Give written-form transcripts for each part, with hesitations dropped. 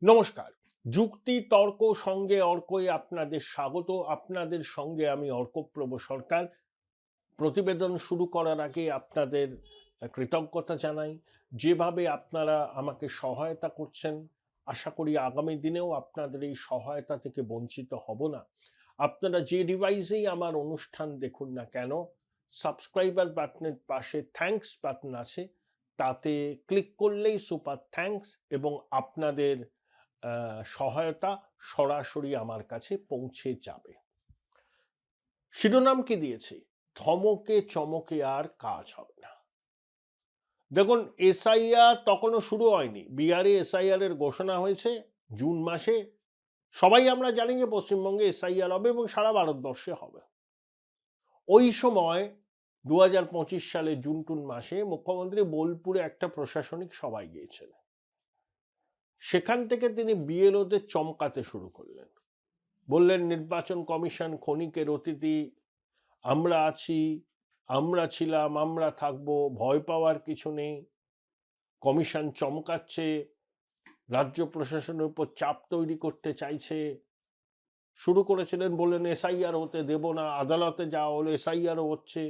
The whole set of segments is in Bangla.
নমস্কার। যুক্তি তর্ক সঙ্গে অর্কই আপনাদের স্বাগত। আপনাদের সঙ্গে আমি অর্কপ্রভ সরকার। প্রতিবেদন শুরু করার আগে আপনাদের কৃতজ্ঞতা জানাই। যেভাবে আপনারা আমাকে সহায়তা করছেন, আশা করি আগামী দিনেও আপনাদের এই সহায়তা থেকে বঞ্চিত হব না। আপনারা যে ডিভাইসেই আমার অনুষ্ঠান দেখুন না কেন, সাবস্ক্রাইবার বাটনের পাশে থ্যাঙ্কস বাটন আছে, তাতে ক্লিক করলেই সুপার থ্যাঙ্কস এবং আপনাদের সহায়তা সরাসরি আমার কাছে পৌঁছে যাবে। শিরোনাম কি দিয়েছি? ধমকে চমকে আর কাজ হবে না। দেখুন, এসআইআর তখনও শুরু হয়নি। বিহারে এসআইআর এর ঘোষণা হয়েছে জুন মাসে। সবাই আমরা জানি যে পশ্চিমবঙ্গে এসআইআর হবে এবং সারা ভারতবর্ষে হবে। ওই সময় 2025 সালে জুন টুন মাসে মুখ্যমন্ত্রী বোলপুরে একটা প্রশাসনিক সভায় গিয়েছিলেন। সেখান থেকে তিনি বিএলওদের চমকাতে শুরু করলেন। বললেন, নির্বাচন কমিশন ক্ষণিকের অতিথি, আমরা আছি, আমরা ছিলাম, আমরা থাকবো, ভয় পাওয়ার কিছু নেই। কমিশন চমকাচ্ছে, রাজ্য প্রশাসনের উপর চাপ তৈরি করতে চাইছে। শুরু করেছিলেন, বললেন এসআইআর হতে দেব না, আদালতে যাওয়া হলো, এসআইআরও হচ্ছে।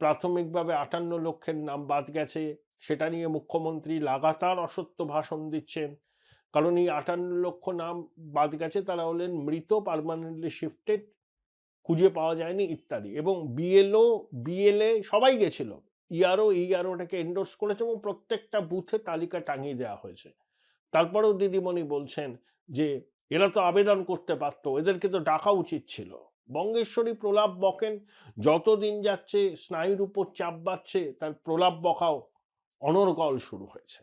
প্রাথমিকভাবে 58 লক্ষের নাম বাদ গেছে, সেটা নিয়ে মুখ্যমন্ত্রী লাগাতার অসত্য ভাষণ দিচ্ছেন। কারণ এই 58 লক্ষ নাম বাদ গেছে, তারা হলেন মৃত, পার্মানেন্টলি শিফটেড, খুঁজে পাওয়া যায়নি ইত্যাদি। এবং বিএলও বিএলএ সবাই গেছিল, ইআরওটাকে এন্ডোর্স করেছে এবং প্রত্যেকটা বুথে তালিকা টাঙিয়ে দেওয়া হয়েছে। তারপরেও দিদিমণি বলছেন যে এরা তো আবেদন করতে পারতো, এদেরকে তো ডাকা উচিত ছিল। বঙ্গেশ্বরী প্রলাপ বকেন, যতদিন যাচ্ছে স্নায়ুর উপর চাপ বাড়ছে, তার প্রলাপ বকাও অনর্গল শুরু হয়েছে।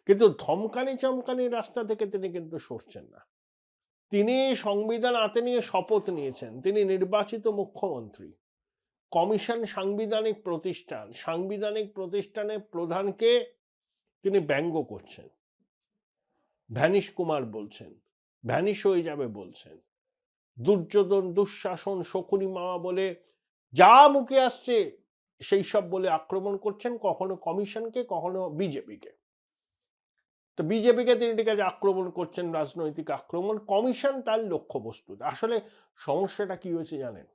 কিন্তু ধমকানি চমকানি রাস্তা থেকে তিনি কিন্তু সরছেন না। তিনি সংবিধান হাতে নিয়ে শপথ নিয়েছেন, তিনি নির্বাচিত মুখ্যমন্ত্রী। কমিশন সাংবিধানিক প্রতিষ্ঠান, সাংবিধানিক প্রতিষ্ঠানের প্রধানকে তিনি ব্যঙ্গ করছেন, ভ্যানিশ কুমার বলছেন, ভ্যানিশ হয়ে যাবে বলছেন। দুর্যোধন, দুঃশাসন, শকুনি মামা বলে যা মুখে আসছে সেই সব বলে আক্রমণ করছেন, কখনো কমিশনকে, কখনো বিজেপিকে। তো বিজেপিকে তিনি ঠিক আছে আক্রমণ করছেন, রাজনৈতিক আক্রমণ। কমিশন তার লক্ষ্যবস্তু। আসলে সমস্যাটা কি হয়েছে জানেন?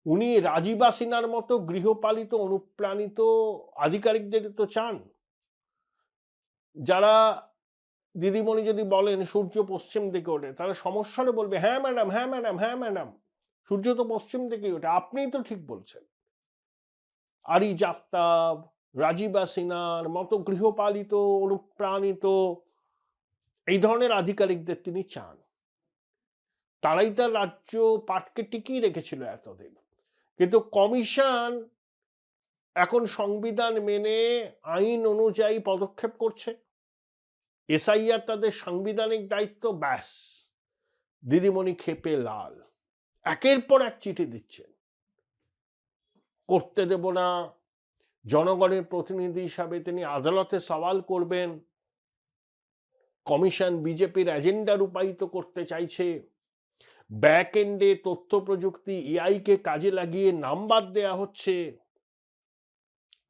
উনি রাজীবা সিনহার মতো গৃহপালিত অনুপ্রাণিত আধিকারিকদের তো চান, যারা দিদিমণি যদি বলেন সূর্য পশ্চিম দিকে ওঠে, তারা সমস্যারে বলবে হ্যাঁ ম্যাডাম, হ্যাঁ ম্যাডাম, হ্যাঁ ম্যাডাম, সূর্য তো পশ্চিম দিকেই ওঠে, আপনিই তো ঠিক বলছেন। আরিজ আফতাব, রাজীবা সিনহার মতো গৃহপালিত অনুপ্রাণিত এই ধরনের আধিকারিকদের তিনি চান। তারাই তার রাজ্য পাটকে টিকিয়ে রেখেছিল এতদিন। কিন্তু কমিশন এখন সংবিধান মেনে আইন অনুযায়ী পদক্ষেপ করছে। এসআইআর তাদের সাংবিধানিক দায়িত্ব, ব্যাস দিদিমণি ক্ষেপে লাল। একের পর এক চিঠি দিচ্ছেন, করতে দেব না, জনগণের প্রতিনিধি হিসাবে তিনি আদালতে সওয়াল করবেন, কমিশন বিজেপির এজেন্ডা রূপায়িত করতে চাইছে, ব্যাক এন্ডে তথ্য প্রযুক্তি এআইকে কাজে লাগিয়ে নাম্বার দেয়া হচ্ছে,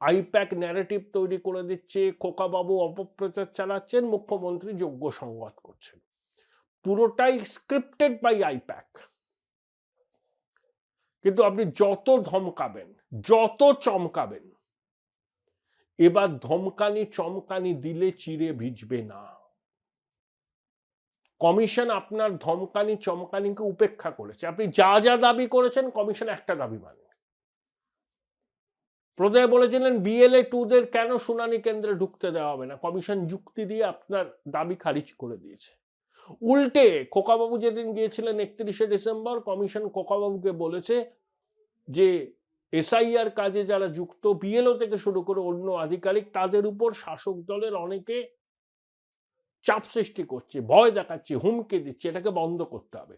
আইপ্যাক ন্যারেটিভ তৈরি করে দিচ্ছে, খোকাবাবু অপপ্রচার চালাচ্ছেন, মুখ্যমন্ত্রী যোগ্য সংবাদ করছেন। পুরোটাই স্ক্রিপ্টেড বাই আইপ্যাক। কিন্তু আপনি যত ধমকাবেন, যত চমকাবেন, এবার ধমকানি চমকানি দিলে চিড়ে ভিজবে না। কমিশন আপনার ধমকানি চমকানিকে উপেক্ষা করেছে। আপনি যা যা দাবি করেছেন, কমিশন একটা দাবি মানে। প্রথমে বলেছিলেন বিএলএ 2দের কেন শুনানি কেন্দ্রে ঢুকতে দেওয়া হবে না, কমিশন যুক্তি দিয়ে আপনার দাবি খারিজ করে দিয়েছে। উল্টে খোকাবাবু যেদিন গিয়েছিলেন 31শে ডিসেম্বর, কমিশন খোকাবাবুকে বলেছে যে এসআইআর কাজে যারা যুক্ত, বিএলও থেকে শুরু করে অন্য আধিকারিক, তাদের উপর শাসক দলের অনেকে চাপ সৃষ্টি করছে, ভয় দেখাচ্ছে, হুমকি দিচ্ছে, এটাকে বন্ধ করতে হবে।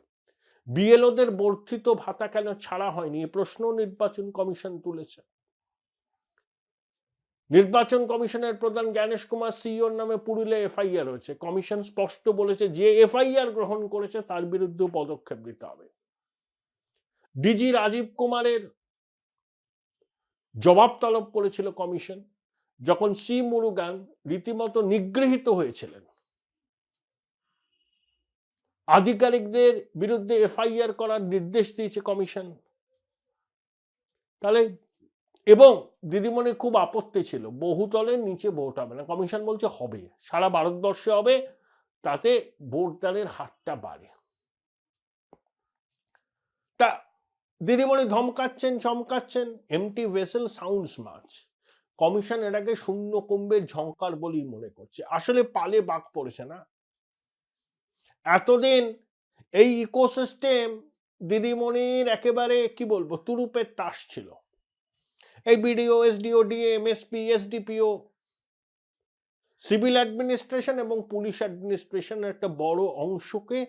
বিএলওদের বর্ধিত ভাতা কেন ছাড়া হয়নি, এ প্রশ্ন নির্বাচন কমিশন তুলেছে। নির্বাচন কমিশনের প্রধান জ্ঞানেশ কুমার সিইওর নামে পুরুলিয়া এফআইআর হয়েছে। কমিশন স্পষ্ট বলেছে যে এফআইআর গ্রহণ করেছে তার বিরুদ্ধে পদক্ষেপ নিতে হবে। ডিজি রাজীব কুমারের জবাব তলব করেছিল কমিশন, যখন সি মুরুগান রীতিমতো নিগৃহীত হয়েছিলেন। আধিকারিকদের বিরুদ্ধে এফআইআর করার নির্দেশ দিয়েছে কমিশন। তাহলে এবং দিদিমণির খুব আপত্তি ছিল, বহুতলের নিচে ভোট হবে না। কমিশন বলছে হবে, সারা ভারতবর্ষে হবে, তাতে ভোটদানের হারটা বাড়ে। তা দিদিমণি ধমকাচ্ছেন চমকাচ্ছেন, empty vessel sounds much. Commission এটাকে শূন্য কুম্ভের ঝংকার বলেই মনে করছে। আসলে পালে বাঘ পড়েছে না। এতদিন এই ইকোসিস্টেম দিদিমণির একেবারে কি বলবো তুরুপের তাস ছিল। এই BDO, SDO, DM, SP, SDPO, civil administration এবং পুলিশ অ্যাডমিনিস্ট্রেশনের একটা বড় অংশকে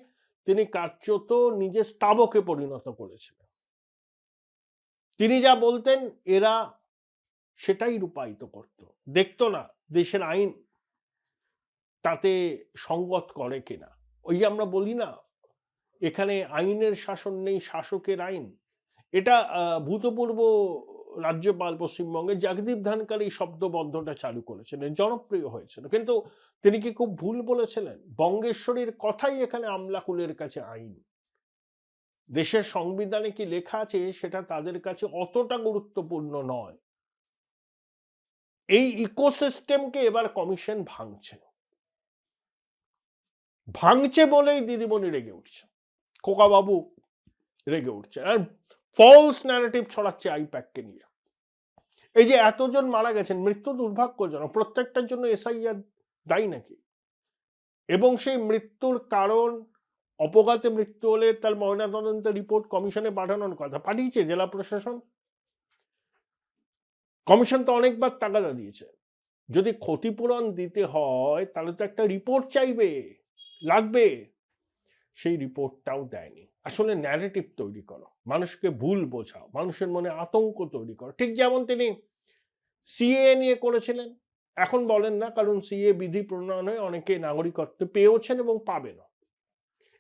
তিনি কার্যত নিজের স্তাবকে পরিণত করেছিলেন। তিনি যা বলতেন এরা সেটাই রূপায়িত করত, দেখতো না দেশের আইন তাতে সঙ্গত করে কিনা। ওই যে আমরা বলি না, এখানে আইনের শাসন নেই, শাসকের আইন। এটা ভূতপূর্ব রাজ্যপাল পশ্চিমবঙ্গের জগদীপ ধনখড় এই শব্দবদ্ধটা চালু করেছিলেন, জনপ্রিয় হয়েছিল। কিন্তু তিনি কি খুব ভুল বলেছিলেন? বঙ্গেশ্বরীর কথাই এখানে আমলাকুলের কাছে আইন। দেশের সংবিধানে কি লেখা আছে সেটা তাদের কাছে অতটা গুরুত্বপূর্ণ নয়। এই ইকোসিস্টেমকে এবার কমিশন ভাঙছে বলেই দিদিমণি রেগে উঠছে, খোকাবাবু রেগে উঠছে, আর ফলস ন্যারেটিভ ছড়াচ্ছে আইপ্যাককে নিয়ে। এই যে এতজন মারা গেছেন, মৃত্যু দুর্ভাগ্যজনক, প্রত্যেকটার জন্য এসআইআর দায়ী নাকি? এবং সেই মৃত্যুর কারণ, অপঘাতে মৃত্যু হলে তার ময়নাতদন্তের রিপোর্ট কমিশনে পাঠানোর কথা, পাঠিয়েছে জেলা প্রশাসন। কমিশন তো অনেকবার তাগাদা দিয়েছে, যদি ক্ষতিপূরণ দিতে হয় তাহলে তো একটা রিপোর্ট চাইবে, লাগবে। সেই রিপোর্টটাও দেয়নি। আসলে ন্যারেটিভ তৈরি করো, মানুষকে ভুল বোঝাও, মানুষের মনে আতঙ্ক তৈরি করো। ঠিক যেমন তিনি সিএ নিয়ে করেছিলেন, এখন বলেন না, কারণ সিএ বিধি প্রণয়নে অনেকে নাগরিকত্ব পেয়েছেন এবং পাবেন।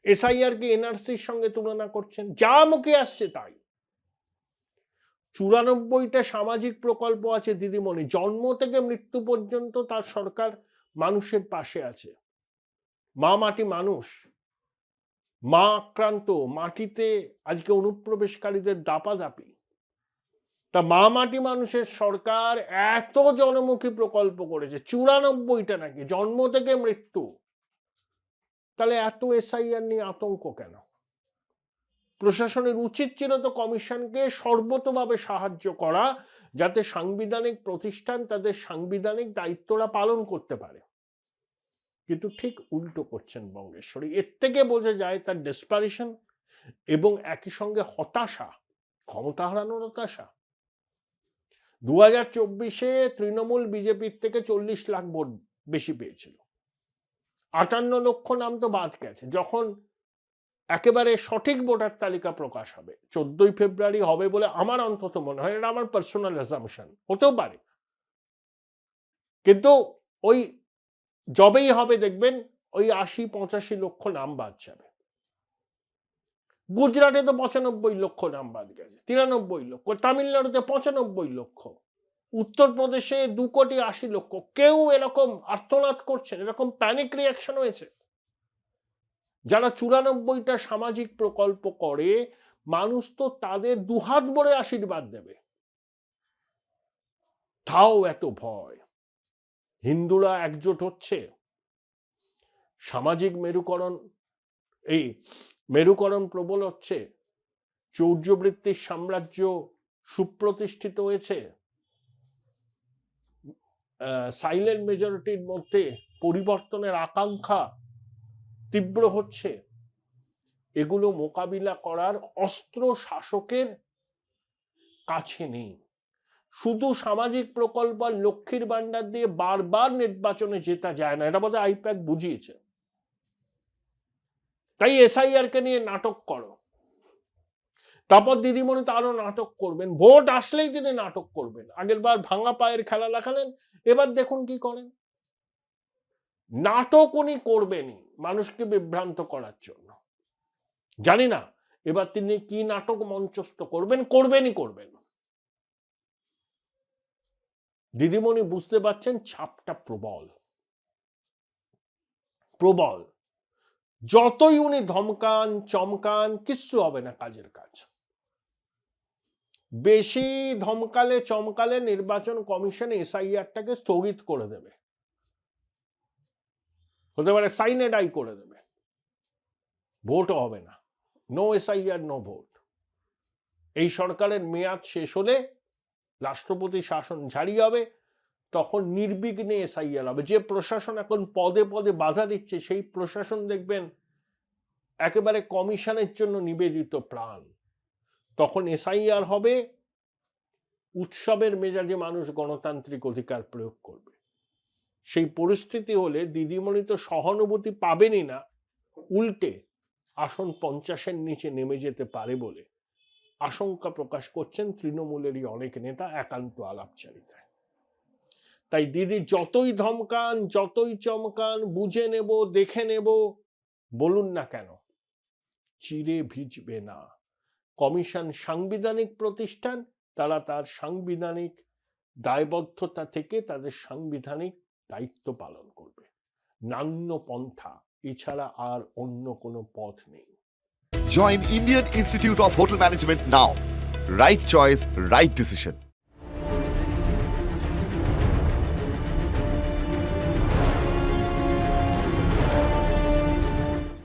এসআইআর কে এনআরসির সঙ্গে তুলনা করছেন, যা মুখে আসছে তাই। 94টা সামাজিক প্রকল্প আছে দিদিমণি, জন্ম থেকে মৃত্যু পর্যন্ত তার সরকার মানুষের পাশে আছে। মা মাটি মানুষ, মা আক্রান্ত, মাটিতে আজকে অনুপ্রবেশকারীদের দাপাদাপি। তা মা মাটি মানুষের সরকার এত জনমুখী প্রকল্প করেছে, 94টা নাকি, জন্ম থেকে মৃত্যু। তাহলে এত এসআইআর নিয়ে আতঙ্ক কেন? প্রশাসনের উচিত ছিল তো কমিশনকে সর্বতোভাবে সাহায্য করা, যাতে সাংবিধানিক প্রতিষ্ঠান তাদের সাংবিধানিক দায়িত্বটা পালন করতে পারে। কিন্তু ঠিক উল্টো করছেন বঙ্গেশ্বরী। এর থেকে বোঝা যায় তার ডেসপারেশন এবং একই সঙ্গে হতাশা, ক্ষমতা হারানোর হতাশা। 2024-এ তৃণমূল বিজেপির থেকে 40 লাখ ভোট বেশি পেয়েছিল, 58 লক্ষ নাম তো বাদ গেছে। যখন একেবারে সঠিক ভোটার তালিকা প্রকাশ হবে 14ই ফেব্রুয়ারি হবে বলে আমার অন্তত মনে হয়, এটা আমার পার্সোনাল অ্যাসাম্পশন, হতেও পারে। কিন্তু ওই যবেই হবে দেখবেন ওই 80-85 লক্ষ নাম বাদ যাবে। গুজরাটে তো 95 লক্ষ নাম বাদ গেছে, 93 লক্ষ, তামিলনাড়ুতে 95 লক্ষ, উত্তরপ্রদেশে 2,80 লক্ষ। কেউ এরকম আর্তনাদ করছেন, এরকম প্যানিক রিয়াকশন হয়েছে? যারা 94টা সামাজিক প্রকল্প করে, মানুষ তো তাদের দুহাত ভরে আশীর্বাদ দেবে, তাও এত ভয়। হিন্দুরা একজোট হচ্ছে, সামাজিক মেরুকরণ প্রবল হচ্ছে, চৌর্যবৃত্তির সাম্রাজ্য সুপ্রতিষ্ঠিত হয়েছে, সাইলেন্ট মেজরিটির মধ্যে পরিবর্তনের আকাঙ্ক্ষা তীব্র হচ্ছে। এগুলো মোকাবিলা করার অস্ত্র শাসকের কাছে নেই। শুধু সামাজিক প্রকল্প আর লক্ষ্মীর ভান্ডার দিয়ে বারবার নির্বাচনে জেতা যায় না, এটা বোধহয় আইপ্যাক বুঝিয়েছে। তাই এসআইআর কে নিয়ে নাটক করো, তারপর দিদিমণি তো আরো নাটক করবেন, ভোট আসলেই তিনি নাটক করবেন। আগের বার ভাঙা পায়ের খেলা দেখালেন, এবার দেখুন কি করেন। নাটক উনি করবেনই মানুষকে বিভ্রান্ত করার জন্য। জানি না এবার তিনি কি নাটক মঞ্চস্থ করবেনই করবেন। দিদিমণি বুঝতে পারছেন ছাপটা প্রবল। যতই উনি ধমকান চমকান কিচ্ছু হবে না কাজের কাজ। বেশি ধমকালে চমকালে নির্বাচন কমিশন এসআইআরটাকে স্থগিত করে দেবে, হতে পারে সাইনে ডাই করে দেবে, ভোটও হবে না। No SIR no vote. এই সরকারের মেয়াদ শেষ হলে রাষ্ট্রপতি শাসন জারি হবে, তখন নির্বিঘ্নে এসআইআর হবে। যে প্রশাসন এখন পদে পদে বাধা দিচ্ছে সেই প্রশাসন দেখবেন একেবারে কমিশনের জন্য নিবেদিত প্রাণ। তখন এসআইআর হবে, উৎসবের মেজাজে মানুষ গণতান্ত্রিক অধিকার প্রয়োগ করবে। সেই পরিস্থিতি হলে দিদিমণি তো সহানুভূতি পাবেনই না, উল্টে আসন 50-এর নিচে নেমে যেতে পারে বলে আশঙ্কা প্রকাশ করছেন তৃণমূলেরই অনেক নেতা একান্ত আলাপচারিতায়। তাই দিদি যতই ধমকান যতই চমকান, বুঝে নেব দেখে নেব বলুন না কেন, চিরে ভিজবে না। কমিশন সাংবিধানিক প্রতিষ্ঠান, তারা তার সাংবিধানিক দায়বদ্ধতা থেকে তাদের সাংবিধানিক দায়িত্ব পালন করবে। নান্য পন্থা এছাড়া আর অন্য কোনো পথ নেই। Join Indian Institute of Hotel Management now. Right choice, right decision.